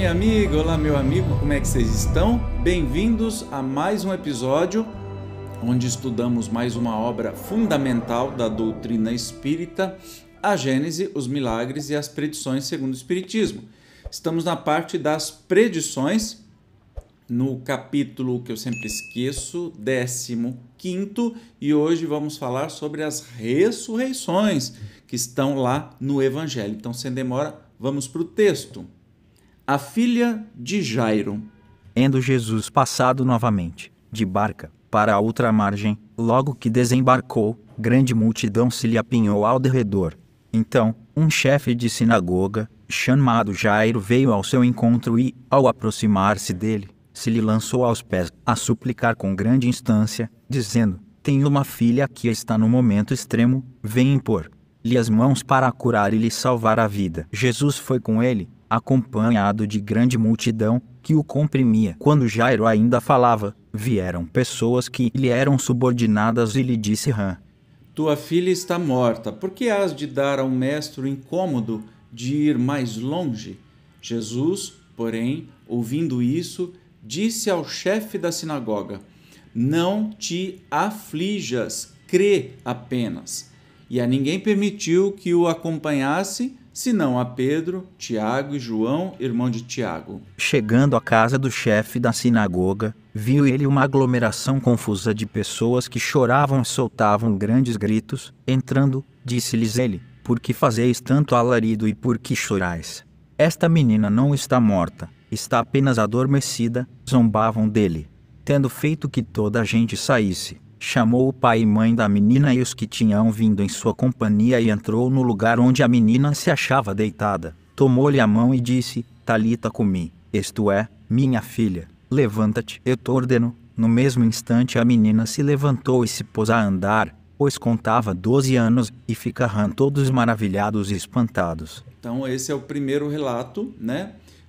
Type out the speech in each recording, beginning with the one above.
minha amiga, olá, meu amigo, como é que vocês estão? Bem-vindos a mais um episódio onde estudamos mais uma obra fundamental da doutrina espírita, a Gênese, os milagres e as predições segundo o Espiritismo. Estamos na parte das predições, no capítulo que eu sempre esqueço, 15º, e hoje vamos falar sobre as ressurreições que estão lá no Evangelho. Então, sem demora, vamos para o texto. A filha de Jairo. Tendo Jesus passado novamente, de barca, para a outra margem, logo que desembarcou, grande multidão se lhe apinhou ao derredor. Então, um chefe de sinagoga, chamado Jairo, veio ao seu encontro e, ao aproximar-se dele, se lhe lançou aos pés, a suplicar com grande instância, dizendo: tenho uma filha que está no momento extremo, vem impor-lhe as mãos para a curar e lhe salvar a vida. Jesus foi com ele, acompanhado de grande multidão, que o comprimia. Quando Jairo ainda falava, vieram pessoas que lhe eram subordinadas e lhe disse: tua filha está morta, por que has de dar ao mestre o incômodo de ir mais longe? Jesus, porém, ouvindo isso, disse ao chefe da sinagoga: não te aflijas, crê apenas. E a ninguém permitiu que o acompanhasse, senão a Pedro, Tiago e João, irmão de Tiago. Chegando à casa do chefe da sinagoga, viu ele uma aglomeração confusa de pessoas que choravam e soltavam grandes gritos. Entrando, disse-lhes ele: por que fazeis tanto alarido e por que chorais? Esta menina não está morta, está apenas adormecida. Zombavam dele. Tendo feito que toda a gente saísse, chamou o pai e mãe da menina e os que tinham vindo em sua companhia e entrou no lugar onde a menina se achava deitada. Tomou-lhe a mão e disse: Talita cumi, isto é, minha filha, levanta-te, eu te ordeno. No mesmo instante a menina se levantou e se pôs a andar, pois contava 12 anos, e ficaram todos maravilhados e espantados. Então esse é o primeiro relato,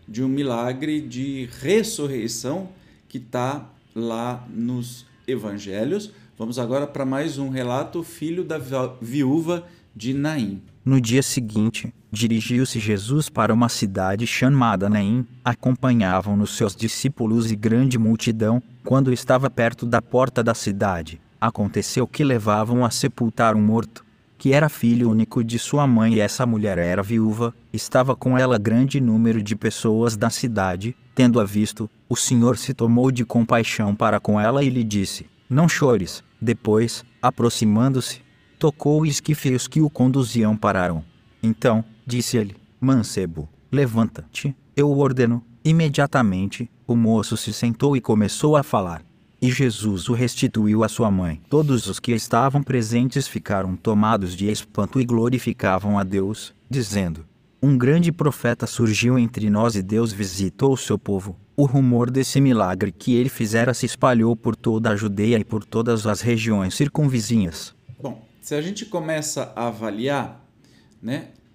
de um milagre de ressurreição que está lá nos Evangelhos. Vamos agora para mais um relato, filho da viúva de Naim. No dia seguinte, dirigiu-se Jesus para uma cidade chamada Naim. Acompanhavam-no seus discípulos e grande multidão. Quando estava perto da porta da cidade, aconteceu que levavam a sepultar um morto, que era filho único de sua mãe, e essa mulher era viúva. Estava com ela grande número de pessoas da cidade. Tendo-a visto, o Senhor se tomou de compaixão para com ela e lhe disse: não chores. Depois, aproximando-se, tocou o esquife e os que o conduziam pararam. Então, disse ele: mancebo, levanta-te, eu o ordeno. Imediatamente, o moço se sentou e começou a falar. E Jesus o restituiu à sua mãe. Todos os que estavam presentes ficaram tomados de espanto e glorificavam a Deus, dizendo: um grande profeta surgiu entre nós e Deus visitou o seu povo. O rumor desse milagre que ele fizera se espalhou por toda a Judeia e por todas as regiões circunvizinhas. Bom, se a gente começa a avaliar,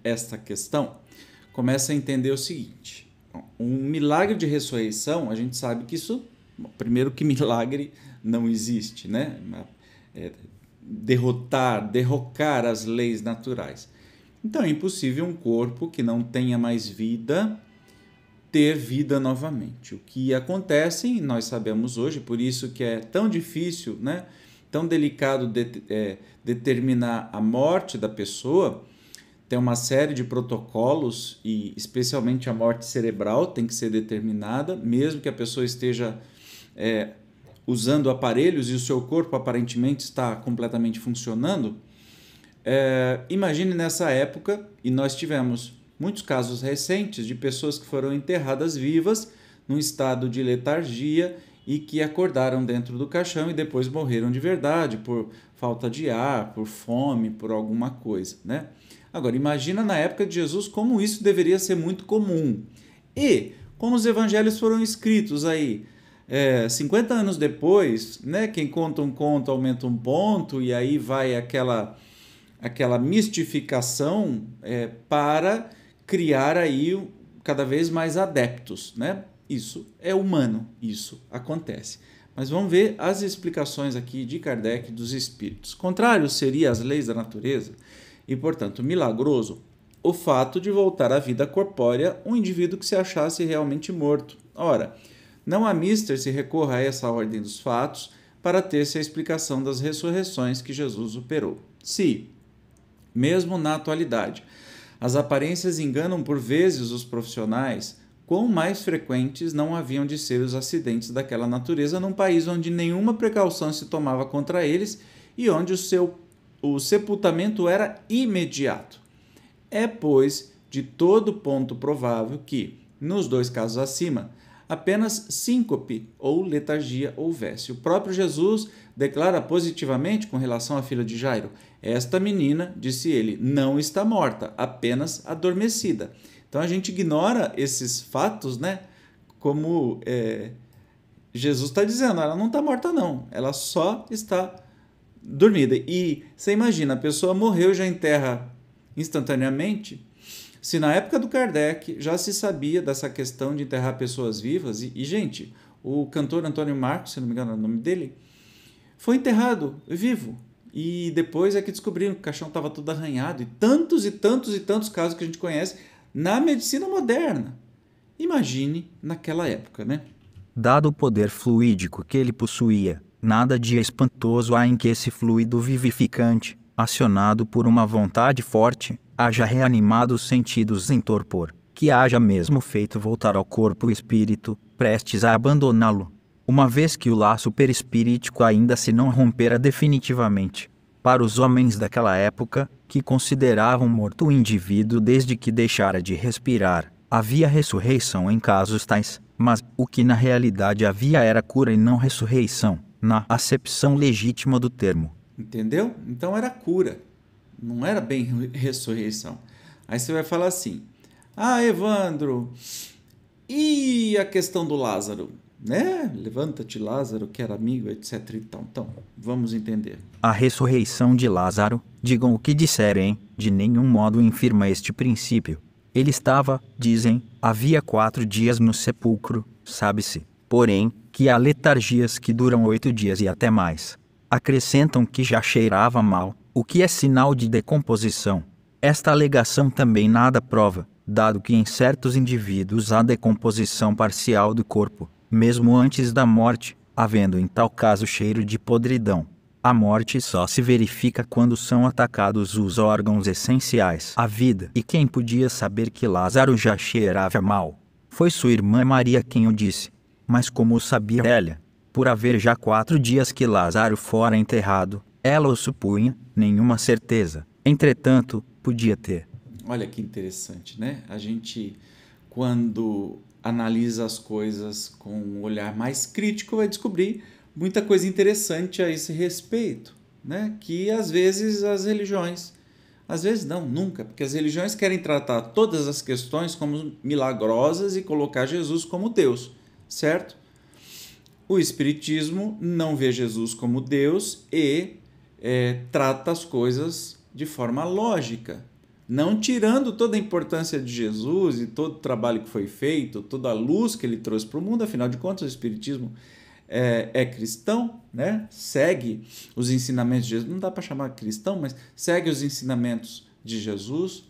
esta questão, começa a entender o seguinte: um milagre de ressurreição, a gente sabe que isso, primeiro que milagre não existe, derrocar as leis naturais. Então é impossível um corpo que não tenha mais vida ter vida novamente. O que acontece, nós sabemos hoje, por isso que é tão difícil, tão delicado determinar a morte da pessoa. Tem uma série de protocolos e especialmente a morte cerebral tem que ser determinada, mesmo que a pessoa esteja usando aparelhos e o seu corpo aparentemente está completamente funcionando. Imagine nessa época, e nós tivemos muitos casos recentes de pessoas que foram enterradas vivas num estado de letargia e que acordaram dentro do caixão e depois morreram de verdade por falta de ar, por fome, por alguma coisa, Agora, imagina na época de Jesus como isso deveria ser muito comum. E como os evangelhos foram escritos aí 50 anos depois, quem conta um conto aumenta um ponto, e aí vai aquela mistificação para criar aí cada vez mais adeptos, Isso é humano, isso acontece. Mas vamos ver as explicações aqui de Kardec dos espíritos. Contrário seria as leis da natureza e, portanto, milagroso o fato de voltar à vida corpórea um indivíduo que se achasse realmente morto. Ora, não há mister se recorra a essa ordem dos fatos para ter-se a explicação das ressurreições que Jesus operou. Se, mesmo na atualidade, as aparências enganam por vezes os profissionais, quão mais frequentes não haviam de ser os acidentes daquela natureza num país onde nenhuma precaução se tomava contra eles e onde o sepultamento era imediato. É, pois, de todo ponto provável que, nos dois casos acima, apenas síncope ou letargia houvesse. O próprio Jesus declara positivamente com relação à filha de Jairo: esta menina, disse ele, não está morta, apenas adormecida. Então a gente ignora esses fatos, né? Como Jesus está dizendo, ela não está morta não, ela só está dormida. E você imagina, a pessoa morreu, já enterra instantaneamente. Se na época do Kardec já se sabia dessa questão de enterrar pessoas vivas, gente, o cantor Antônio Marcos, se não me engano é o nome dele, foi enterrado vivo. E depois é que descobriram que o caixão estava todo arranhado. E tantos e tantos e tantos casos que a gente conhece na medicina moderna. Imagine naquela época, né? Dado o poder fluídico que ele possuía, nada de espantoso há em que esse fluido vivificante, acionado por uma vontade forte, haja reanimado os sentidos em torpor, que haja mesmo feito voltar ao corpo o espírito, prestes a abandoná-lo, uma vez que o laço perispirítico ainda se não rompera definitivamente. Para os homens daquela época, que consideravam morto o indivíduo desde que deixara de respirar, havia ressurreição em casos tais, mas o que na realidade havia era cura e não ressurreição, na acepção legítima do termo. Entendeu? Então era cura, não era bem ressurreição. Aí você vai falar assim: ah, Evandro, e a questão do Lázaro? Né? Levanta-te, Lázaro, que era amigo, etc. Então, vamos entender. A ressurreição de Lázaro, digam o que disserem, de nenhum modo infirma este princípio. Ele estava, dizem, havia 4 dias no sepulcro, sabe-se, porém, que há letargias que duram 8 dias e até mais. Acrescentam que já cheirava mal, o que é sinal de decomposição. Esta alegação também nada prova, dado que em certos indivíduos há decomposição parcial do corpo, mesmo antes da morte, havendo em tal caso cheiro de podridão. A morte só se verifica quando são atacados os órgãos essenciais à vida. E quem podia saber que Lázaro já cheirava mal? Foi sua irmã Maria quem o disse. Mas como o sabia ela? Por haver já 4 dias que Lázaro fora enterrado, ela o supunha, nenhuma certeza. Entretanto, podia ter. Olha que interessante, né? A gente, quando analisa as coisas com um olhar mais crítico, vai descobrir muita coisa interessante a esse respeito, né? Que às vezes as religiões, às vezes não, nunca, porque as religiões querem tratar todas as questões como milagrosas e colocar Jesus como Deus, certo? O Espiritismo não vê Jesus como Deus e trata as coisas de forma lógica, não tirando toda a importância de Jesus e todo o trabalho que foi feito, toda a luz que ele trouxe para o mundo. Afinal de contas, o Espiritismo é cristão, né? Segue os ensinamentos de Jesus, não dá para chamar cristão, mas segue os ensinamentos de Jesus.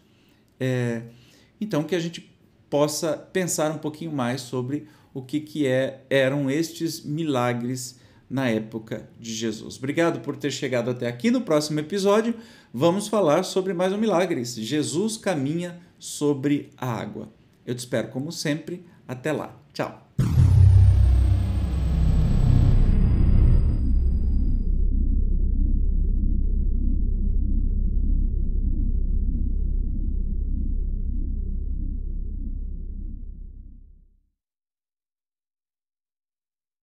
Então, que a gente possa pensar um pouquinho mais sobre o que eram estes milagres na época de Jesus. Obrigado por ter chegado até aqui. No próximo episódio, vamos falar sobre mais um milagre. Jesus caminha sobre a água. Eu te espero como sempre. Até lá. Tchau.